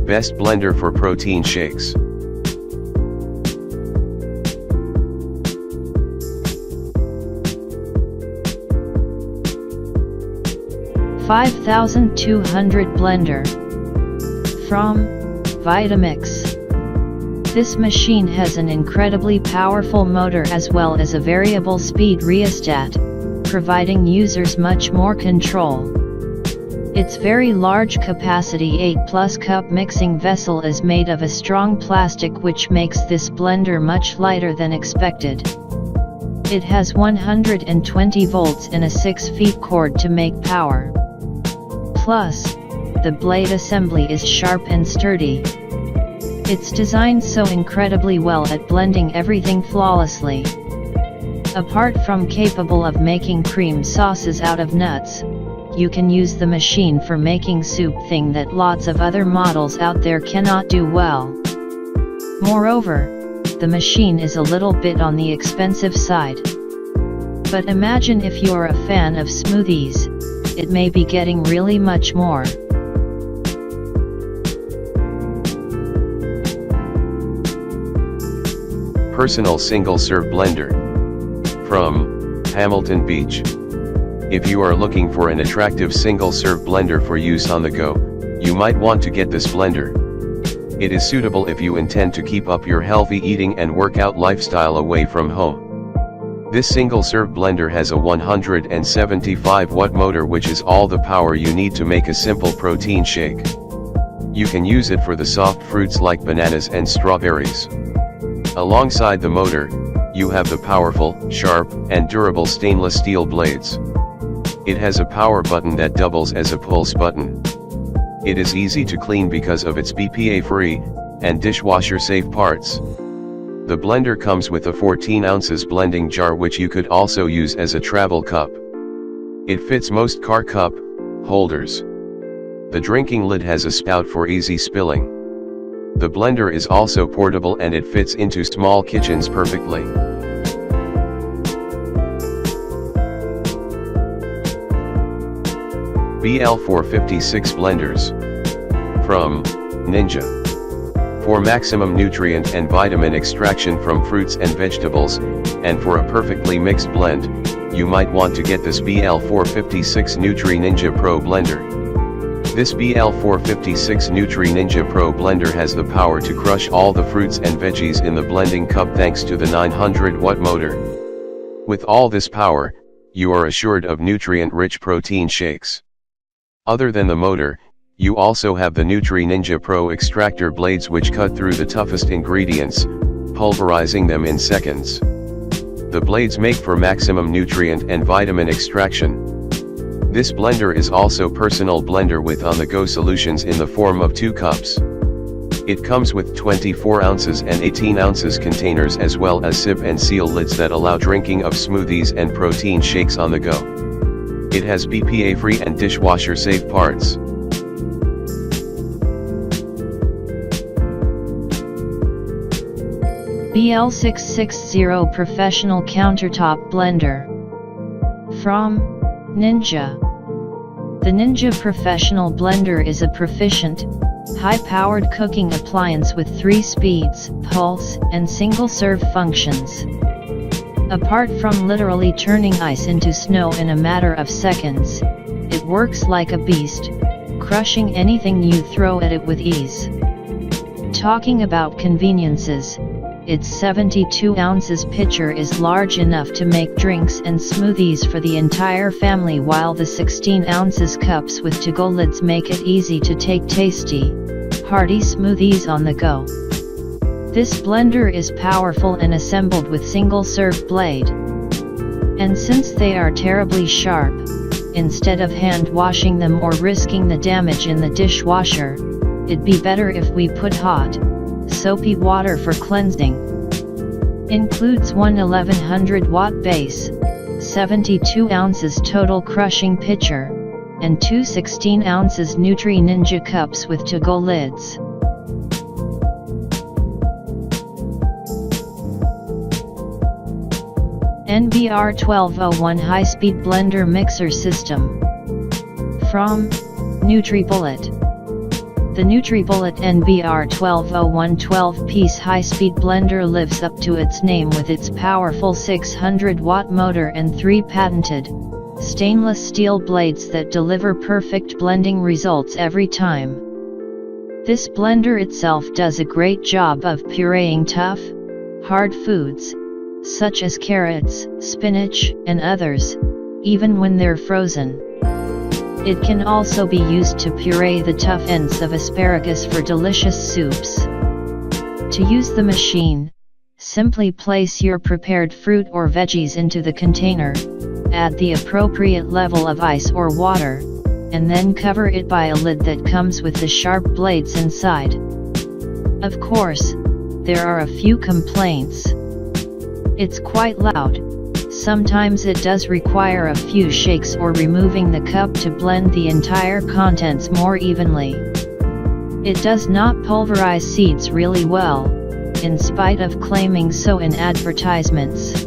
Best blender for protein shakes. $5,200 blender from Vitamix. This machine has an incredibly powerful motor as well as a variable speed rheostat, providing users much more control. Its very large capacity 8+ cup mixing vessel is made of a strong plastic which makes this blender much lighter than expected. It has 120 volts and a 6 feet cord to make power. Plus, the blade assembly is sharp and sturdy. It's designed so incredibly well at blending everything flawlessly. Apart from capable of making cream sauces out of nuts, you can use the machine for making soup, thing that lots of other models out there cannot do well. Moreover, the machine is a little bit on the expensive side. But imagine if you're a fan of smoothies, it may be getting really much more. Personal single-serve blender from Hamilton Beach. If you are looking for an attractive single-serve blender for use on the go, you might want to get this blender. It is suitable if you intend to keep up your healthy eating and workout lifestyle away from home. This single-serve blender has a 175-watt motor, which is all the power you need to make a simple protein shake. You can use it for the soft fruits like bananas and strawberries. Alongside the motor, you have the powerful, sharp, and durable stainless steel blades. It has a power button that doubles as a pulse button. It is easy to clean because of its BPA-free and dishwasher-safe parts. The blender comes with a 14 ounces blending jar, which you could also use as a travel cup. It fits most car cup holders. The drinking lid has a spout for easy spilling. The blender is also portable and it fits into small kitchens perfectly. BL456 blenders from Ninja. For maximum nutrient and vitamin extraction from fruits and vegetables, and for a perfectly mixed blend, you might want to get this BL456 Nutri Ninja Pro blender. This BL456 Nutri Ninja Pro blender has the power to crush all the fruits and veggies in the blending cup thanks to the 900-watt motor. With all this power, you are assured of nutrient-rich protein shakes. Other than the motor, you also have the Nutri Ninja Pro extractor blades, which cut through the toughest ingredients, pulverizing them in seconds. The blades make for maximum nutrient and vitamin extraction. This blender is also personal blender with on-the-go solutions in the form of 2 cups. It comes with 24 ounces and 18 ounces containers as well as sip and seal lids that allow drinking of smoothies and protein shakes on the go. It has BPA-free and dishwasher-safe parts. L66 Zero Professional Countertop Blender from Ninja. The Ninja Professional Blender is a proficient, high-powered cooking appliance with 3 speeds, pulse, and single-serve functions. Apart from literally turning ice into snow in a matter of seconds, it works like a beast, crushing anything you throw at it with ease. Talking about conveniences, its 72 ounces pitcher is large enough to make drinks and smoothies for the entire family, while the 16 ounces cups with to-go lids make it easy to take tasty, hearty smoothies on the go. This blender is powerful and assembled with single-serve blade. And since they are terribly sharp, instead of hand washing them or risking the damage in the dishwasher, it'd be better if we put hot, soapy water for cleansing. Includes one 1100-watt base, 72 ounces total crushing pitcher, and 2 16 ounces Nutri Ninja cups with to-go lids. NBR 1201 High-Speed Blender Mixer System from NutriBullet. The NutriBullet NBR1201 12-piece high-speed blender lives up to its name with its powerful 600-watt motor and 3 patented, stainless steel blades that deliver perfect blending results every time. This blender itself does a great job of pureeing tough, hard foods, such as carrots, spinach, and others, even when they're frozen. It can also be used to puree the tough ends of asparagus for delicious soups. To use the machine, simply place your prepared fruit or veggies into the container, add the appropriate level of ice or water, and then cover it by a lid that comes with the sharp blades inside. Of course, there are a few complaints. It's quite loud. Sometimes it does require a few shakes or removing the cup to blend the entire contents more evenly. It does not pulverize seeds really well, in spite of claiming so in advertisements.